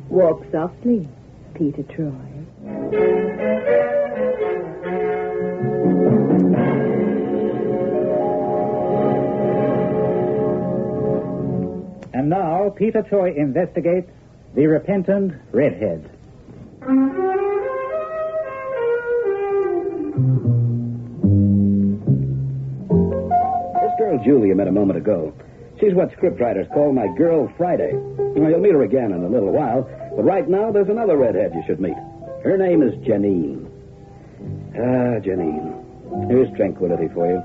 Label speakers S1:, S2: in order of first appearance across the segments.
S1: Walk softly, Peter Troy.
S2: And now, Peter Troy investigates the repentant redhead.
S3: This girl Julie you met a moment ago, she's what scriptwriters call my girl Friday. Well, you'll meet her again in a little while, but right now there's another redhead you should meet. Her name is Janine. Ah, Janine. Here's tranquility for you.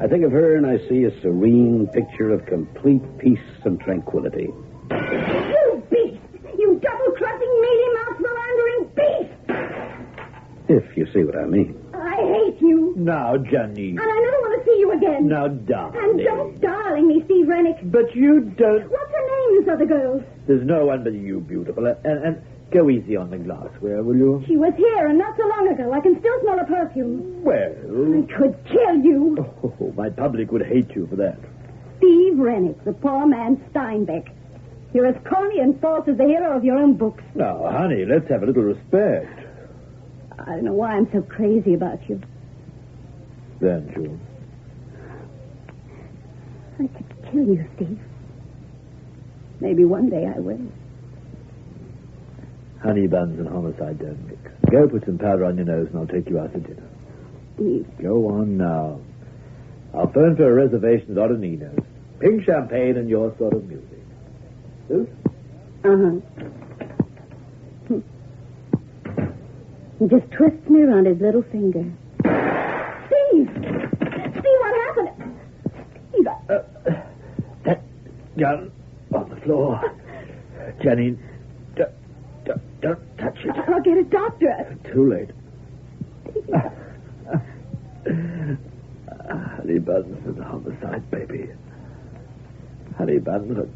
S3: I think of her and I see a serene picture of complete peace and tranquility.
S4: You beast! You double-crossing, mealy-mouthed, philandering beast!
S3: If you see what I mean.
S4: I hate you.
S5: Now, Janine.
S4: And I never want to see you again.
S5: Now, darling.
S4: And don't darling me, Steve Rennick.
S5: But you don't...
S4: What's her names, other girls?
S5: There's no one but you, beautiful. And go easy on the glassware, will you?
S4: She was here and not so long ago. I can still smell her perfume.
S5: Well...
S4: I could kill you.
S5: Oh, my public would hate you for that.
S4: Steve Rennick, the poor man Steinbeck. You're as corny and false as the hero of your own books.
S5: Now, honey, let's have a little respect.
S4: I don't know why I'm so crazy about you.
S5: Then, June.
S4: I could kill you, Steve. Maybe one day I will.
S5: Honey buns and homicide don't mix. Go put some powder on your nose and I'll take you out to dinner.
S4: Steve.
S5: Go on now. I'll phone for a reservation at Oronino's. Pink champagne and your sort of music. This?
S4: Uh-huh. He just twists me around his little finger. Steve! Steve, what happened? Steve,
S5: That gun on the floor. Janine, don't touch it.
S4: I'll get a doctor.
S5: Too late. Honey buns and homicide, baby. Honey buns and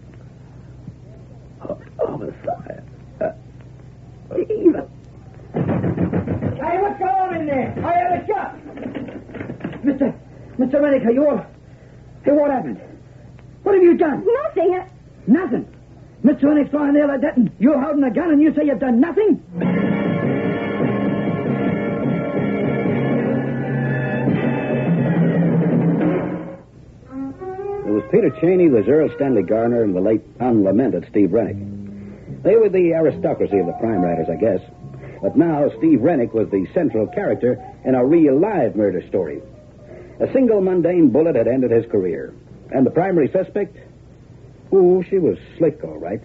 S5: homicide.
S4: Steve.
S2: Hey, what's going on in there? I have a shot. Mr. Rennick, are you all... Hey, what happened? What have you done?
S4: Nothing.
S2: Nothing. Mr. Rennick's lying there like that, and you're holding a gun, and you say you've done nothing?
S3: It was Peter Cheney, was Earl Stanley Garner, and the late unlamented Steve Rennick. They were the aristocracy of the crime writers, I guess. But now Steve Rennick was the central character in a real live murder story. A single mundane bullet had ended his career. And the primary suspect? Oh, she was slick, all right.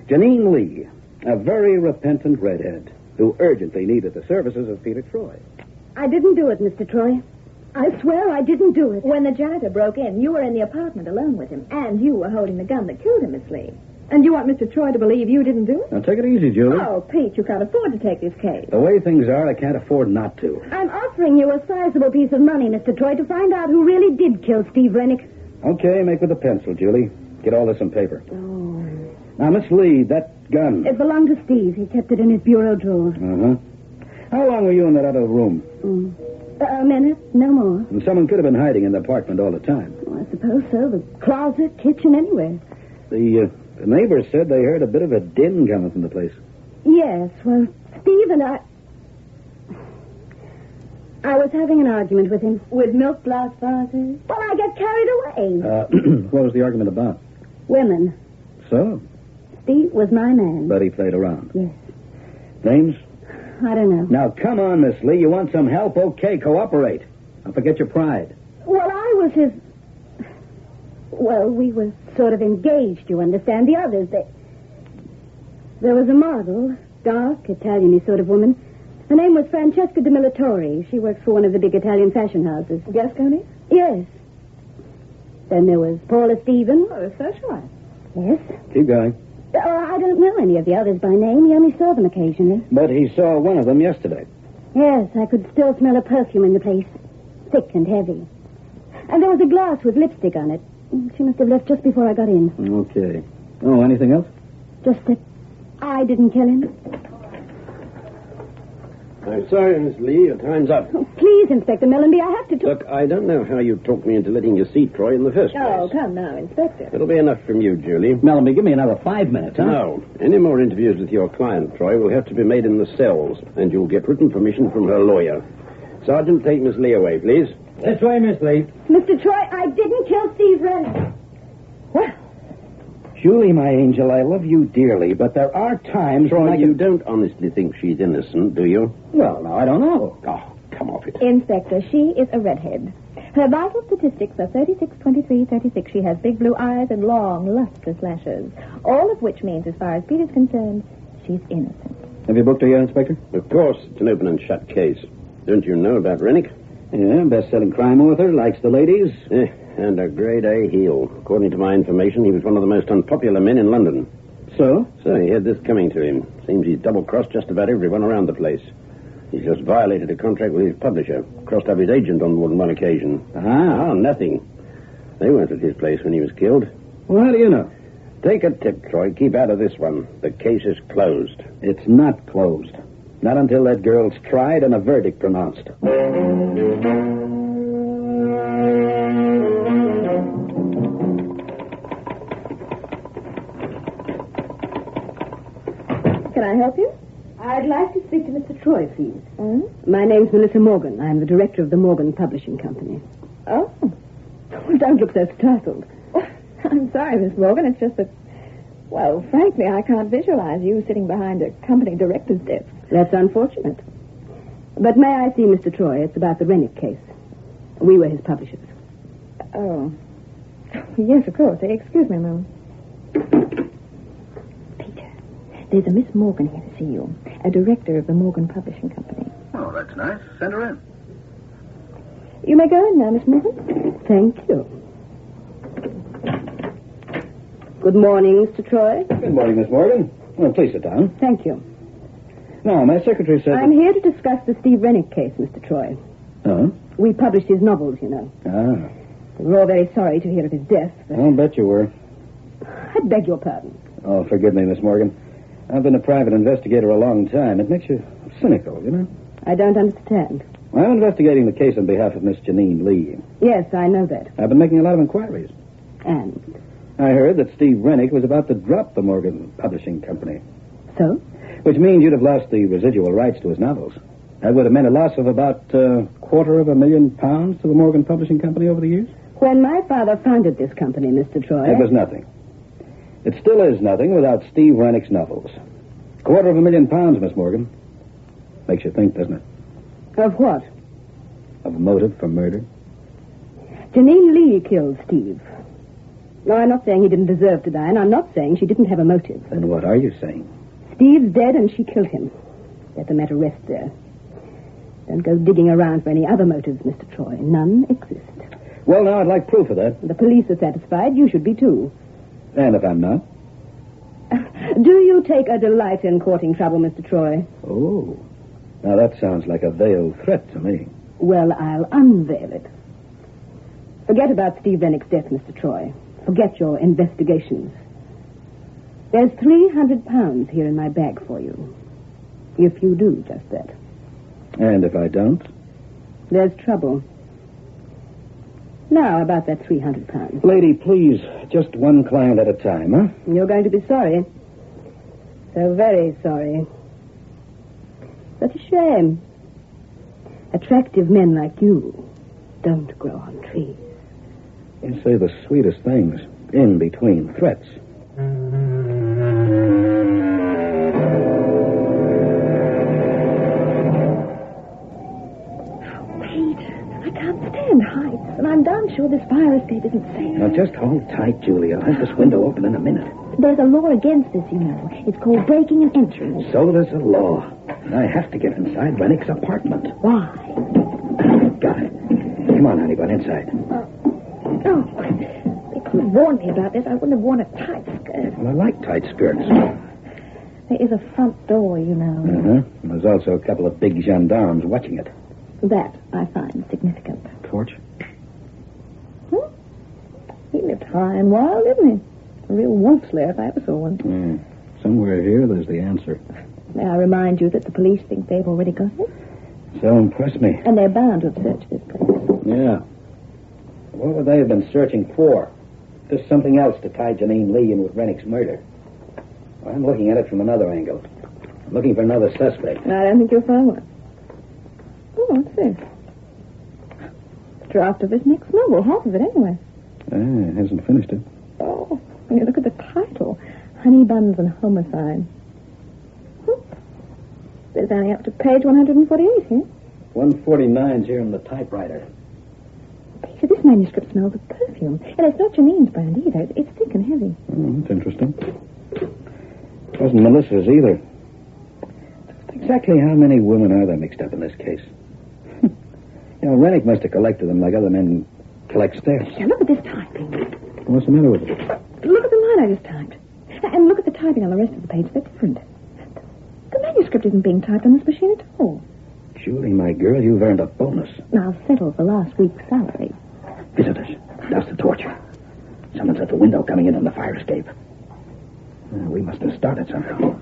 S3: Janine Lee, a very repentant redhead who urgently needed the services of Peter Troy.
S4: I didn't do it, Mr. Troy. I swear I didn't do it.
S1: When the janitor broke in, you were in the apartment alone with him, and you were holding the gun that killed him, Miss Lee. And you want Mr. Troy to believe you didn't do it?
S3: Now, take it easy, Julie.
S1: Oh, Pete, you can't afford to take this case.
S3: The way things are, I can't afford not to.
S4: I'm offering you a sizable piece of money, Mr. Troy, to find out who really did kill Steve Rennick.
S3: Okay, make with a pencil, Julie. Get all this on paper.
S4: Oh.
S3: Now, Miss Lee, that gun.
S4: It belonged to Steve. He kept it in his bureau drawer.
S3: Uh-huh. How long were you in that other room?
S4: A minute, no more.
S3: And someone could have been hiding in the apartment all the time.
S4: Oh, I suppose so. The closet, kitchen, anywhere.
S3: The neighbors said they heard a bit of a din coming from the place.
S4: Yes, well, Steve and I was having an argument with him.
S1: With milk glass vases?
S4: Well, I got carried away.
S3: What was the argument about?
S4: Women.
S3: So?
S4: Steve was my man.
S3: But he played around.
S4: Yes.
S3: Names?
S4: I don't know.
S3: Now, come on, Miss Lee. You want some help? Okay, cooperate. Don't forget your pride.
S4: Well, I was his... Well, we were sort of engaged, you understand. The others, There was a model, dark, Italian-y sort of woman. Her name was Francesca de Militore. She works for one of the big Italian fashion houses.
S1: Gascony?
S4: Yes. Then there was Paula Stevens.
S1: Oh, a socialite.
S4: Yes.
S3: Keep going.
S4: I don't know any of the others by name. He only saw them occasionally.
S3: But he saw one of them yesterday.
S4: Yes, I could still smell a perfume in the place. Thick and heavy. And there was a glass with lipstick on it. She must have left just before I got in.
S3: Okay. Oh, anything else?
S4: Just that I didn't kill him.
S6: I'm sorry, Miss Lee. Your time's up.
S4: Oh, please, Inspector Mellenby, I have to talk.
S6: Look, I don't know how you talked me into letting you see Troy in the first place.
S1: Oh, come now, Inspector.
S6: It'll be enough from you, Julie.
S3: Mellenby, give me another 5 minutes, huh?
S6: No. Any more interviews with your client, Troy, will have to be made in the cells, and you'll get written permission from her lawyer. Sergeant, take Miss Lee away, please.
S2: This way, Miss Lee.
S4: Mr. Troy, I didn't kill Steve Rennick.
S3: What? Julie, my angel, I love you dearly, but there are times
S6: Troy,
S3: when I
S6: you don't honestly think she's innocent, do you?
S3: Well, now, I don't know.
S6: Oh, come off it.
S1: Inspector, she is a redhead. Her vital statistics are 36, 23, 36. She has big blue eyes and long, lustrous lashes. All of which means, as far as Pete is concerned, she's innocent.
S3: Have you booked her yet, Inspector?
S6: Of course, it's an open and shut case. Don't you know about Rennick?
S3: Yeah, best-selling crime author, likes the ladies.
S6: And a grade A heel. According to my information, he was one of the most unpopular men in London.
S3: So?
S6: So he had this coming to him. Seems he's double-crossed just about everyone around the place. He's just violated a contract with his publisher. Crossed up his agent on more than one occasion.
S3: Ah.
S6: Nothing. They weren't at his place when he was killed.
S3: Well, how do you know?
S6: Take a tip, Troy. Keep out of this one. The case is closed.
S3: It's not closed. Not until that girl's tried and a verdict pronounced.
S1: Can I help you?
S4: I'd like to speak to Mr. Troy, please.
S1: Hmm?
S4: My name's Melissa Morgan. I'm the director of the Morgan Publishing Company.
S1: Oh.
S4: Well, don't look so startled.
S1: I'm sorry, Miss Morgan. It's just that, well, frankly, I can't visualize you sitting behind a company director's desk.
S4: That's unfortunate. But may I see Mr. Troy? It's about the Rennick case. We were his publishers.
S1: Oh. Yes, of course. Excuse me a moment. Peter, there's a Miss Morgan here to see you, a director of the Morgan Publishing Company.
S3: Oh, that's nice. Send her in.
S1: You may go in now, Miss Morgan.
S4: Thank you. Good morning, Mr. Troy.
S3: Good morning, Miss Morgan. Well, please sit down.
S4: Thank you.
S3: Now, my secretary said...
S4: I'm here to discuss the Steve Rennick case, Mr. Troy.
S3: Oh?
S4: We published his novels, you know.
S3: Ah.
S4: We're all very sorry to hear of his death, but
S3: I'll bet you were.
S4: I beg your pardon.
S3: Oh, forgive me, Miss Morgan. I've been a private investigator a long time. It makes you cynical, you know?
S4: I don't understand.
S3: I'm investigating the case on behalf of Miss Janine Lee.
S4: Yes, I know that.
S3: I've been making a lot of inquiries.
S4: And
S3: I heard that Steve Rennick was about to drop the Morgan Publishing Company,
S4: so?
S3: which means you'd have lost the residual rights to his novels. That would have meant a loss of about £250,000 to the Morgan Publishing Company over the years.
S4: When my father founded this company, Mr. Troy...
S3: It was nothing. It still is nothing without Steve Rennick's novels. £250,000, Miss Morgan. Makes you think, doesn't it?
S4: Of what?
S3: Of motive for murder.
S4: Janine Lee killed Steve. No, I'm not saying he didn't deserve to die, and I'm not saying she didn't have a motive.
S3: Then what are you saying?
S4: Steve's dead, and she killed him. Let the matter rest there. Don't go digging around for any other motives, Mr. Troy. None exist.
S3: Well, now, I'd like proof of that.
S4: The police are satisfied. You should be, too.
S3: And if I'm not?
S4: Do you take a delight in courting trouble, Mr. Troy?
S3: Oh. Now, that sounds like a veiled threat to me.
S4: Well, I'll unveil it. Forget about Steve Rennick's death, Mr. Troy. Forget your investigations. There's £300 here in my bag for you. If you do just that.
S3: And if I don't?
S4: There's trouble. Now, about that £300.
S3: Lady, please, just one client at a time, huh?
S4: You're going to be sorry. So very sorry. Such a shame. Attractive men like you don't grow on trees.
S3: You say the sweetest things in between threats.
S1: I can't stand heights, and I'm darn sure this fire escape isn't safe.
S3: Now, just hold tight, Julie. I'll have this window open in a minute.
S1: There's a law against this, you know. It's called breaking and entering.
S3: So there's a law. And I have to get inside Rennick's apartment.
S1: Why?
S3: Got it. Come on, honey, but inside.
S1: Oh, they could have warned me about this. I wouldn't have worn a tight skirt.
S3: Well, I like tight skirts.
S1: There is a front door, you know.
S3: And there's also a couple of big gendarmes watching it.
S1: That I find significant.
S3: Torch?
S1: He lived high and wild, didn't he? A real wolf slayer if I ever saw one.
S3: Somewhere here, there's the answer.
S1: May I remind you that the police think they've already got it?
S3: So impressed me.
S1: And they're bound to have searched this place.
S3: Yeah. What would they have been searching for? Just something else to tie Janine Lee in with Rennick's murder. Well, I'm looking at it from another angle. I'm looking for another suspect.
S1: I don't think you'll find one. Oh, what's this? Draft of his next novel, half of it anyway.
S3: Hasn't finished it.
S1: Oh, when you look at the title, Honey Buns and Homicide. There's only up to page 148 here.
S3: 149's here in the typewriter.
S1: Peter, this manuscript smells of perfume. And it's not Janine's brand either. It's thick and heavy.
S3: Oh, that's interesting. It wasn't Melissa's either. Exactly how many women are there mixed up in this case? Rennick must have collected them like other men collect stamps.
S1: Yeah, look at this typing.
S3: What's the matter with it?
S1: Look at the line I just typed. And look at the typing on the rest of the page. They're different. The manuscript isn't being typed on this machine at all.
S3: Julie, my girl, you've earned a bonus.
S1: I'll settle for last week's salary.
S3: Visitors. Douse the torch. Someone's at the window coming in on the fire escape. We must have started somehow.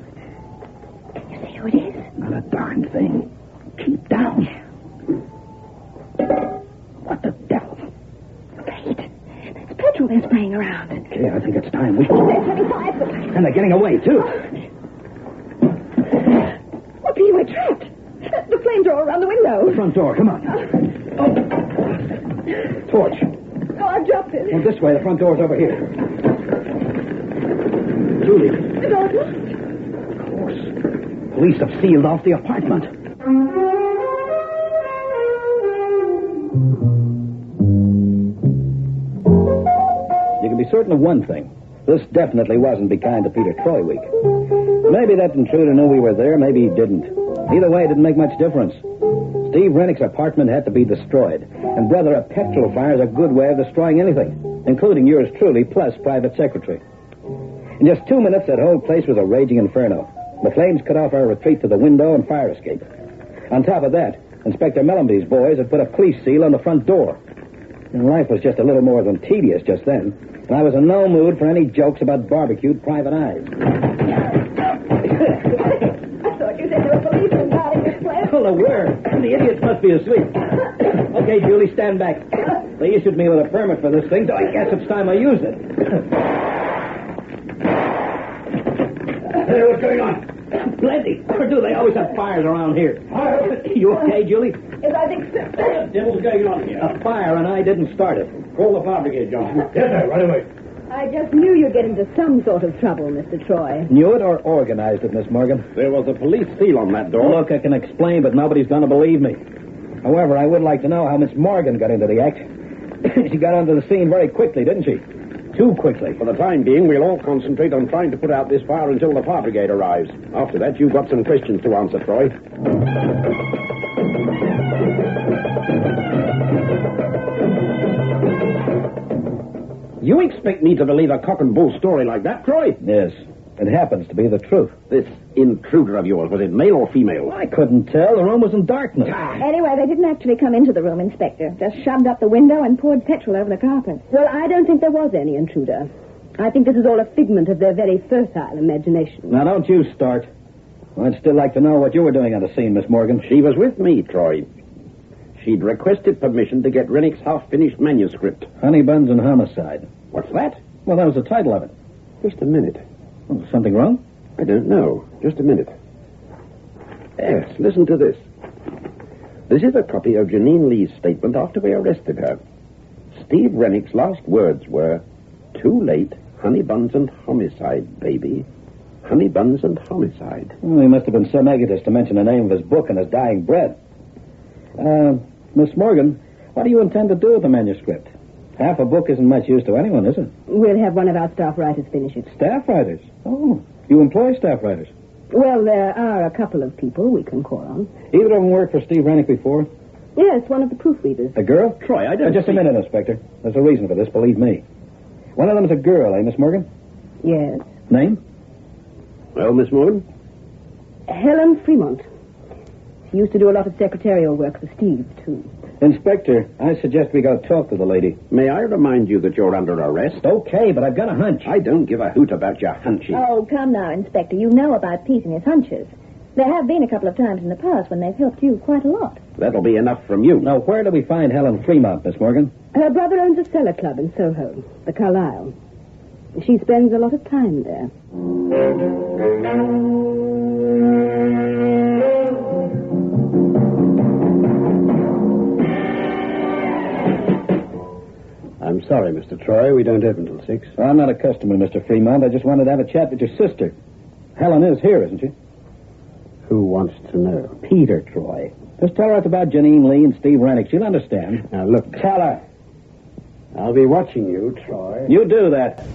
S1: Can you see who it is?
S3: Not a darn thing. Keep down. What the devil?
S1: Wait. It's petrol they're spraying around.
S3: Okay, I think it's time.
S1: They're setting fire to the place.
S3: And they're getting away, too.
S1: Oh, Peter, we're trapped. The flames are all around the window.
S3: The front door, come on. Torch.
S1: Oh, I've dropped it.
S3: Well, this way, the front door's over here. Julie.
S1: The door's locked.
S3: Of course. Police have sealed off the apartment. You can be certain of one thing. This definitely wasn't Be Kind to Peter Troy week. Maybe that intruder knew we were there, maybe he didn't. Either way, it didn't make much difference. Steve Rennick's apartment had to be destroyed. And, brother, a petrol fire is a good way of destroying anything, including yours truly, plus private secretary. In just 2 minutes, that whole place was a raging inferno. The flames cut off our retreat to the window and fire escape. On top of that, Inspector Mellenby's boys had put a police seal on the front door. And life was just a little more than tedious just then. And I was in no mood for any jokes about barbecued private eyes.
S1: I thought you said there were policemen guarding this place.
S3: Well, the word. The idiots must be asleep. Okay, Julie, stand back. They issued me with a permit for this thing, so I guess it's time I used it. Hey, what's going on? Plenty. Or do they always have fires around here? You okay, Julie?
S1: Yes, I think so.
S6: What the devil's going on here?
S3: A fire, and I didn't start it.
S6: Call the fire brigade, John.
S5: Yes, sir, right away.
S4: I just knew you'd get into some sort of trouble, Mr. Troy.
S3: Knew it or organized it, Miss Morgan?
S6: There was a police seal on that door.
S3: Look, I can explain, but nobody's going to believe me. However, I would like to know how Miss Morgan got into the act. She got onto the scene very quickly, didn't she? Too quickly.
S6: For the time being, we'll all concentrate on trying to put out this fire until the fire brigade arrives. After that, you've got some questions to answer, Troy. You expect me to believe a cock and bull story like that, Troy?
S3: Yes. It happens to be the truth.
S6: This intruder of yours, was it male or female?
S3: I couldn't tell. The room was in darkness.
S1: Anyway, they didn't actually come into the room, Inspector. Just shoved up the window and poured petrol over the carpet.
S4: Well, I don't think there was any intruder. I think this is all a figment of their very fertile imagination.
S3: Now, don't you start. I'd still like to know what you were doing on the scene, Miss Morgan.
S6: She was with me, Troy. She'd requested permission to get Rennick's half-finished manuscript.
S3: Honey Buns and Homicide.
S6: What's that?
S3: Well, that was the title of it.
S6: Just a minute.
S3: Oh, something wrong?
S6: I don't know. Just a minute. Yes, listen to this. This is a copy of Janine Lee's statement after we arrested her. Steve Rennick's last words were, "Too late, honey buns and homicide, baby. Honey buns and homicide."
S3: Well, he must have been some egotist to mention the name of his book in his dying breath. Miss Morgan, what do you intend to do with the manuscript? Half a book isn't much use to anyone, is it?
S4: We'll have one of our staff writers finish it.
S3: Staff writers? Oh, you employ staff writers?
S4: Well, there are a couple of people we can call on.
S3: Either of them worked for Steve Rennick before?
S4: Yes, one of the proofreaders.
S3: A girl?
S6: Troy, I don't
S3: Just a minute, Inspector. There's a reason for this, believe me. One of them's a girl, Miss Morgan?
S4: Yes.
S3: Name?
S6: Well, Miss Morgan?
S4: Helen Fremont. She used to do a lot of secretarial work for Steve, too.
S3: Inspector, I suggest we go talk to the lady.
S6: May I remind you that you're under arrest?
S3: Okay, but I've got a hunch.
S6: I don't give a hoot about your hunches.
S1: Oh, come now, Inspector. You know about Pete and his hunches. There have been a couple of times in the past when they've helped you quite a lot.
S6: That'll be enough from you.
S3: Now, where do we find Helen Fremont, Miss Morgan?
S4: Her brother owns a cellar club in Soho, the Carlisle. She spends a lot of time there.
S7: I'm sorry, Mr. Troy. We don't open till 6.
S3: I'm not a customer, Mr. Fremont. I just wanted to have a chat with your sister. Helen is here, isn't she?
S7: Who wants to know?
S3: Peter Troy. Just tell her it's about Janine Lee and Steve Rennick. She'll understand.
S7: Now, look.
S3: Tell her.
S7: I'll be watching you, Troy.
S3: You do that.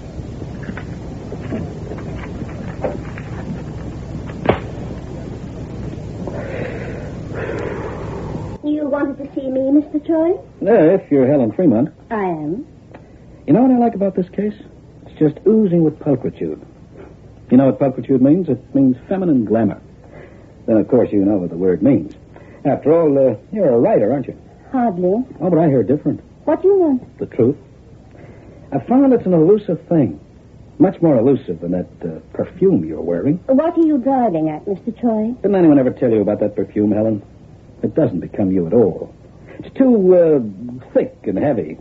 S4: You wanted to see me, Mr. Troy?
S3: If you're Helen Fremont.
S4: I am.
S3: You know what I like about this case? It's just oozing with pulchritude. You know what pulchritude means? It means feminine glamour. Then, of course, you know what the word means. After all, you're a writer, aren't you?
S4: Hardly.
S3: Oh, but I hear different.
S4: What do you want?
S3: The truth. I found it's an elusive thing. Much more elusive than that perfume you're wearing.
S4: What are you driving at, Mr. Troy?
S3: Didn't anyone ever tell you about that perfume, Helen? It doesn't become you at all. It's too, thick and heavy.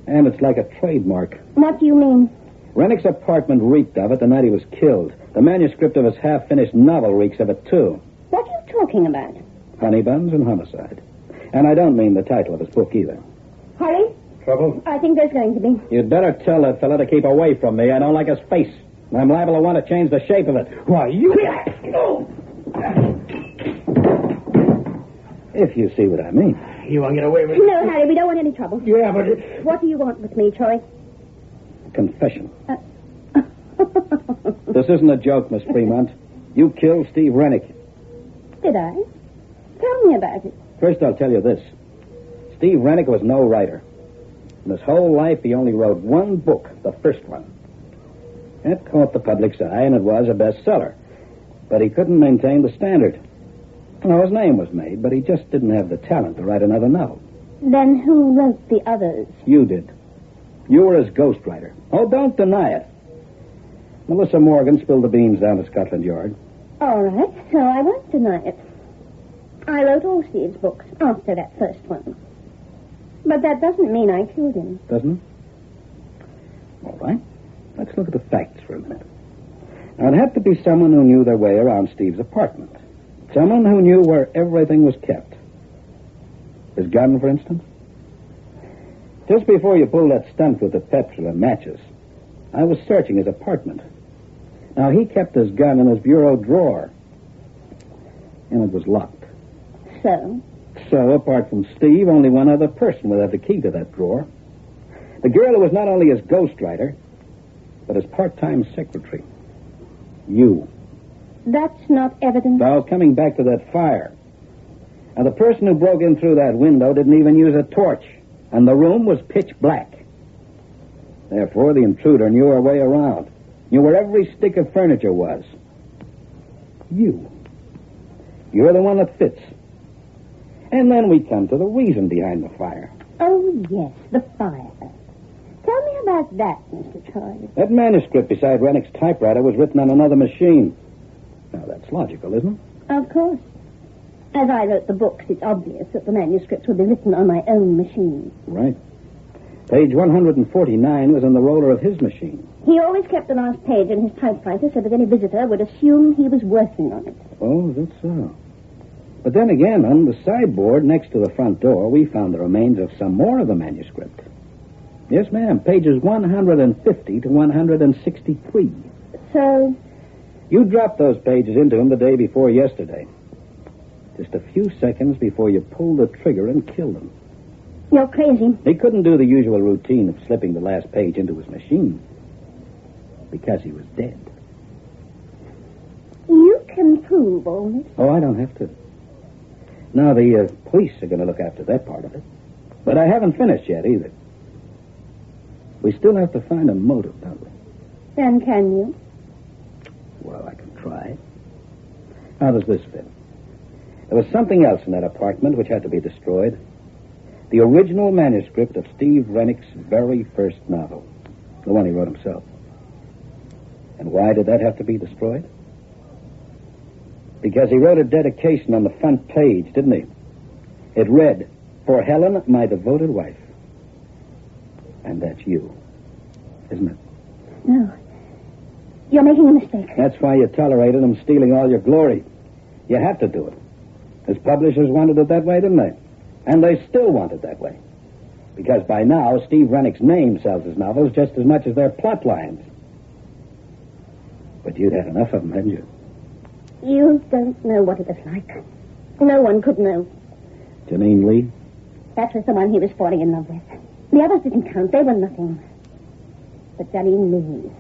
S3: And it's like a trademark.
S4: What do you mean?
S3: Rennick's apartment reeked of it the night he was killed. The manuscript of his half-finished novel reeks of it, too.
S4: What are you talking about?
S3: Honey buns and homicide. And I don't mean the title of his book, either.
S4: Hurry?
S3: Trouble?
S4: I think there's going to be.
S3: You'd better tell that fella to keep away from me. I don't like his face. I'm liable to want to change the shape of it. Why, you... If you see what I mean.
S7: You want to get away with it?
S4: No, Harry, we don't want any trouble.
S7: Yeah, but...
S4: What do you want with me, Troy?
S3: Confession. This isn't a joke, Miss Fremont. You killed Steve Rennick.
S4: Did I? Tell me about it.
S3: First, I'll tell you this. Steve Rennick was no writer. In his whole life, he only wrote one book, the first one. It caught the public's eye, and it was a bestseller. But he couldn't maintain the standard. Well, his name was made, but he just didn't have the talent to write another novel.
S4: Then who wrote the others?
S3: You did. You were his ghostwriter. Oh, don't deny it. Melissa Morgan spilled the beans down at Scotland Yard.
S4: All right, so I won't deny it. I wrote all Steve's books after that first one. But that doesn't mean I killed him.
S3: Doesn't it? All right. Let's look at the facts for a minute. Now, it had to be someone who knew their way around Steve's apartment. Someone who knew where everything was kept. His gun, for instance. Just before you pulled that stunt with the petrol and matches, I was searching his apartment. Now, he kept his gun in his bureau drawer. And it was locked. So, apart from Steve, only one other person would have the key to that drawer. The girl who was not only his ghostwriter, but his part-time secretary. You.
S4: That's not evidence.
S3: Now, coming back to that fire. Now, the person who broke in through that window didn't even use a torch, and the room was pitch black. Therefore, the intruder knew her way around, knew where every stick of furniture was. You. You're the one that fits. And then we come to the reason behind the fire.
S4: Oh, yes, the fire. Tell me about that, Mr. Troy.
S3: That manuscript beside Rennick's typewriter was written on another machine. Now, that's logical, isn't it?
S4: Of course. As I wrote the books, it's obvious that the manuscripts would be written on my own machine.
S3: Right. Page 149 was on the roller of his machine.
S4: He always kept the last page in his typewriter so that any visitor would assume he was working on it.
S3: Oh, that's so. But then again, on the sideboard next to the front door, we found the remains of some more of the manuscript. Yes, ma'am. Pages 150 to 163.
S4: So?
S3: You dropped those pages into him the day before yesterday. Just a few seconds before you pulled the trigger and killed him.
S4: You're crazy.
S3: He couldn't do the usual routine of slipping the last page into his machine. Because he was dead.
S4: You can prove all this.
S3: Oh, I don't have to. Now, the police are going to look after that part of it. But I haven't finished yet, either. We still have to find a motive, don't we?
S4: Then can you?
S3: Well, I can try. How does this fit? There was something else in that apartment which had to be destroyed. The original manuscript of Steve Rennick's very first novel. The one he wrote himself. And why did that have to be destroyed? Because he wrote a dedication on the front page, didn't he? It read, "For Helen, my devoted wife." And that's you, isn't it?
S4: No. You're making a mistake.
S3: That's why you tolerated him stealing all your glory. You had to do it. His publishers wanted it that way, didn't they? And they still want it that way. Because by now, Steve Rennick's name sells his novels just as much as their plot lines. But you'd had enough of them, hadn't you?
S4: You don't know what it was like. No one could know.
S3: Janine Lee?
S4: That was the one he was falling in love with. The others didn't count. They were nothing. But Janine Lee.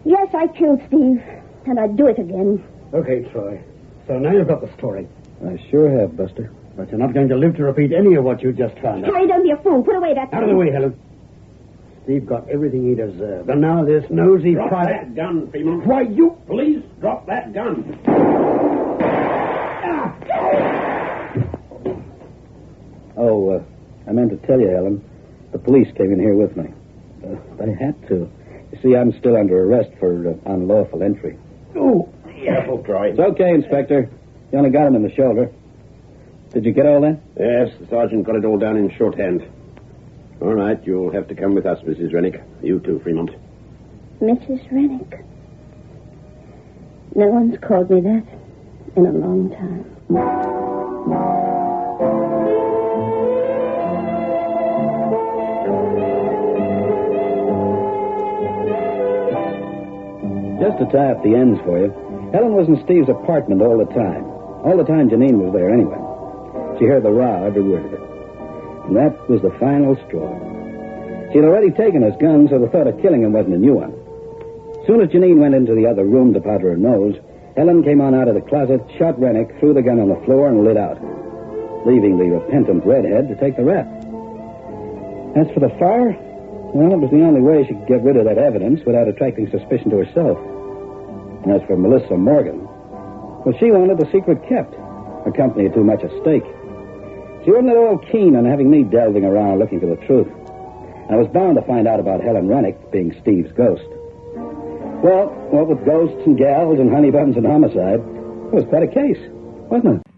S4: Yes, I killed Steve, and I'd do it again.
S7: Okay, Troy. So now you've got the story.
S3: I sure have, Buster.
S7: But you're not going to live to repeat any of what you just found out.
S4: Harry, don't be a fool. Put away that
S7: Out of the way, Helen. Steve got everything he deserved. And now this nosy
S8: Drop
S7: private...
S8: that gun, Fremont.
S7: Why, you...
S8: Police, drop that gun.
S3: Oh, I meant to tell you, Helen. The police came in here with me. They had to. You see, I'm still under arrest for unlawful entry.
S7: Oh,
S8: Careful, Troy.
S3: It's okay, Inspector. You only got him in the shoulder. Did you get all that?
S8: Yes, the sergeant got it all down in shorthand. All right, you'll have to come with us, Mrs. Rennick. You too, Fremont.
S4: Mrs. Rennick. No one's called me that in a long time.
S3: Just to tie up the ends for you, Helen was in Steve's apartment all the time. All the time Janine was there anyway. She heard the row, every word of it. And that was the final straw. She'd already taken his gun, so the thought of killing him wasn't a new one. As soon as Janine went into the other room to powder her nose, Helen came on out of the closet, shot Rennick, threw the gun on the floor, and lit out, leaving the repentant redhead to take the rap. As for the fire, well, it was the only way she could get rid of that evidence without attracting suspicion to herself. And as for Melissa Morgan, well, she wanted the secret kept. Her company had too much at stake. She wasn't at all keen on having me delving around looking for the truth. I was bound to find out about Helen Rennick being Steve's ghost. Well, what with ghosts and gals and honey buns and homicide, it was quite a case, wasn't it?